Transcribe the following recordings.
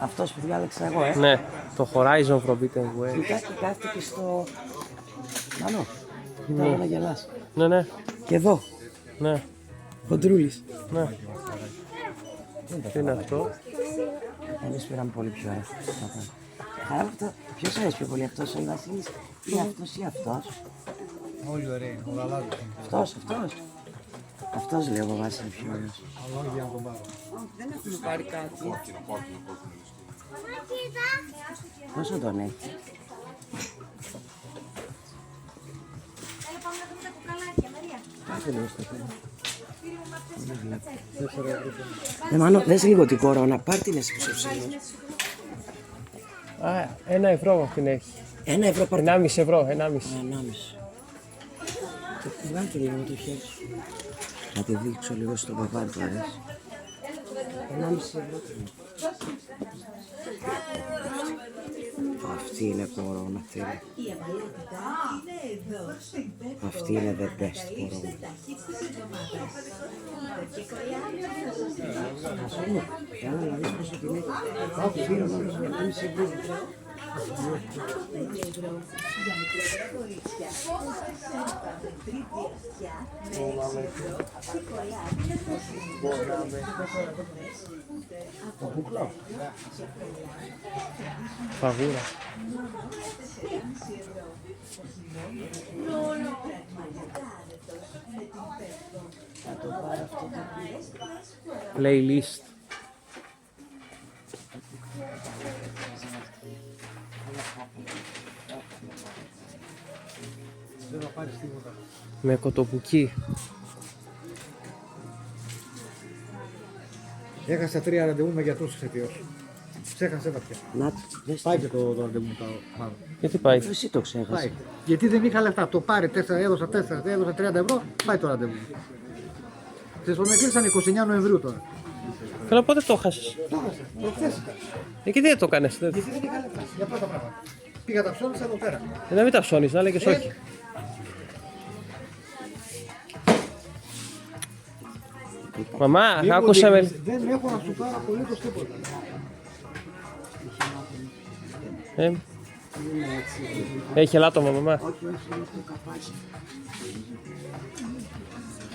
Αυτός που διάλεξα εγώ, Ναι, το Horizon Forbidden West. Κοίτα και κάθεται και στο... Μανώ, κοίτα εδώ να γελάς. Ναι, ναι, Και εδώ, ναι, χοντρούλης. ναι. Τι είναι αυτό? Εμείς πήραμε πολύ πιο ωραία. Χαρά αυτό, ποιος αρέσει πιο πολύ, αυτός ο Βασίλης ή αυτός ή αυτός? Όλοι ωραίοι, ο Γαλάτος. Αυτός. Αυτός λέει ο Βαβάς είναι πιο ωραίος. Αλόγια να τον πάρω. Δεν έχουμε πάρει κάτι. Πόσο τον έχει? Κάθε λίγο στο τέλος. Μάνο, δες λίγο την κορώνα, πάρ' την εσύ που σε ψήνω. Α, 1 ευρώ την έχει. 1 ευρώ πάρ' την. 1,5 ευρώ, 1,5. 1,5. Βγάλε το λίγο με το χέρι σου. Να τη δείξω λίγο στον παπά του αρέσει. 1,5 ευρώ. Αυτή είναι κορώνα, φίλε. Αυτή είναι the best κορώνα. Έλα να δεις πόσο την έχει. Φίλε μου, 1,5 ευρώ. Φαγούρα. Playlist. Δεν θα πάρεις τίποτα. Με κοτοπουκί. Έχασα 3 ραντεβού με γιατρούς εξαιτίας σου. Ξέχασε βαθιά. Να, δες Πάει τι. και το ραντεβού μου μάλλον. Γιατί πάει? Εσύ το Πάει. ξέχασες. Γιατί δεν είχα λεφτά. Το πάρε 4, έδωσα 4, έδωσα 30 ευρώ, πάει το ραντεβού. Σε με κλείσαν 29 Νοεμβρίου τώρα. Καλά, πότε το χάσες? Το έχασα. Προχθές ήταν. Εκεί δεν το κάνεις. Γιατί δεν είχα λεφτά. Για πρώτα πράγματα. Πήγα τα ψώνισα εδώ πέρα. Να μην τα ψώνεις, να λέγες όχι. Μαμά, άκουσε με. Δεν έχω να σου πάρω απολύτως τίποτα. Έχει ελάττωμα, μαμά. Όχι, όχι, είναι το καπάκι.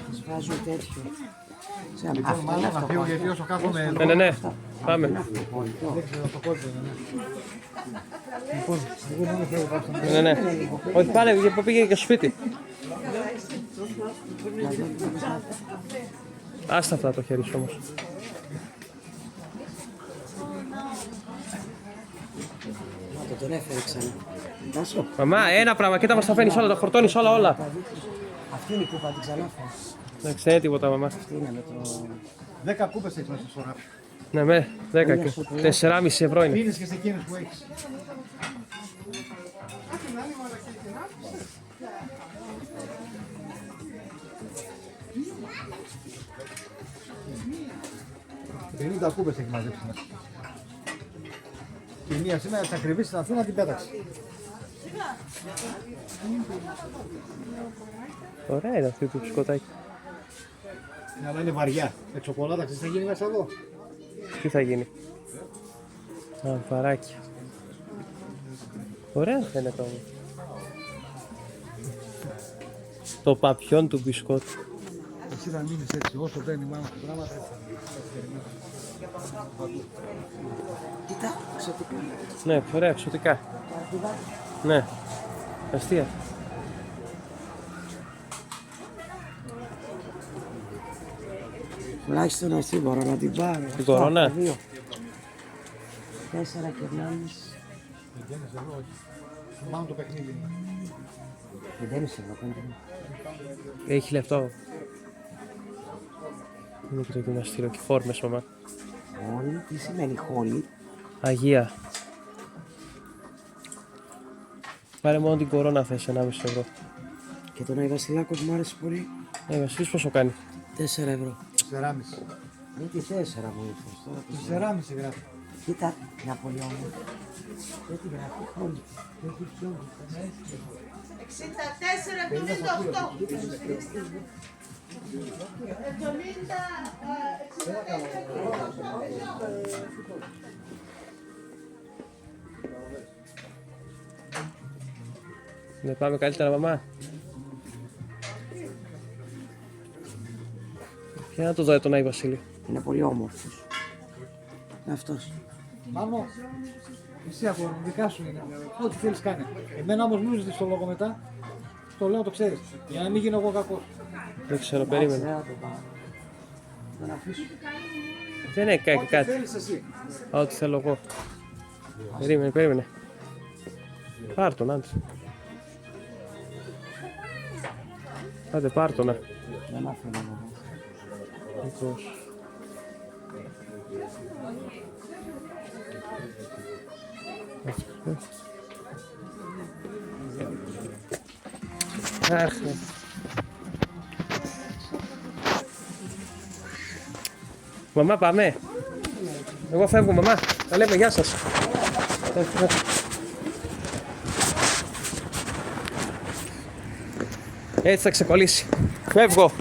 Μας βάζουν τέτοιο. Λοιπόν, μάλλον να φύγω γιατί όσο κάθομαι εδώ. Ναι. Πάμε. Δεν ξέρω το κόλπο είναι. Λοιπόν, εγώ μόνο θέλω πάω στον Ναι. Όχι, πάνε, πήγε και στο σπίτι. Άστα αυτά το χέρι σου όμως. Τον έφερε ξανά. Τάσο. Μαμά, ένα πράγμα, κοίτα μας τα φαίνεις όλα, τα φορτώνεις όλα. Αυτή είναι η κούπα, την ξανά φέρνει. Δεν ξέρει τίποτα, μαμά. Αυτή είναι με το... 10 κούπες έχεις μέσα στο ράφι. Ναι, με 10 και 4,5 ευρώ είναι. Πίνεις και σε εκείνες που έχεις. «50 κούπες έχει μαζέψει μέσα. Και μία σήμερα της ακριβής στην Αθήνα την πέταξε. Ωραία είναι αυτή το μπισκοτάκι. Ναι, αλλά είναι βαριά. Με τσοκολάτα ξέρεις τι θα γίνει μέσα εδώ. Τι θα γίνει? Αμφαράκι. Ωραία φαίνεται όμως. Το παπιόν του μπισκότου. Εσύ θα μείνεις έτσι, όσο παίρνει η μάνα του πράγματα έτσι. Κοίτα, εξωτικά. Ναι, ωραία, εξωτικά. Ναι, αστεία. Τουλάχιστον αυτή μπορώ να την πάρω. Την κορώνα. 4 και 1,5. Βγαίνεις εδώ, όχι. Μάλλον το παιχνίδι είναι. 5,5 ευρώ, πέντε. Έχει λεπτό. Είναι και το γυμναστήριο και φόρμες, μαμά. Χόλι, τι σημαίνει χόλι? Αγία. Πάρε μόνο την κορώνα θες, 1,5 ευρώ. Και τον Άι Βασιλάκος μου άρεσε πολύ. Βασίλης πόσο κάνει? 4 ευρώ. 4,5. Γιατί 4 μου ήρθες τώρα. 4,5 γράφει. Κοίτα, Ναπολεόνα. Δεν τη γράφει χόλι. Δεν τη πιόνι. 64-78. Δεν πάμε καλύτερα, μαμά. Για να το δω τον Άι Βασίλη. Είναι πολύ όμορφος. Αυτός. Μάμο, εσύ από δικά σου είναι. Ό,τι θέλεις κάνε. Εμένα όμως μου ζητήσεις το λόγο μετά. Το λέω, το ξέρεις. Για να μην γίνω εγώ κακός. Δεν ξέρω, περίμενε. Δεν θα το πάω. Δεν αφήσω. Δεν έχει κάνει Ό,τι κάτι. θέλεις εσύ. Ό,τι θέλω εγώ. Περίμενε. Πάρ' τον, άντε. Άντε, πάρ' τον, Δεν αφήνω εγώ. Μικρός. Αχ, ναι. Μαμά, πάμε. Εγώ φεύγω, μαμά. Τα λέμε, γεια σας. Έτσι θα ξεκολλήσει. Φεύγω.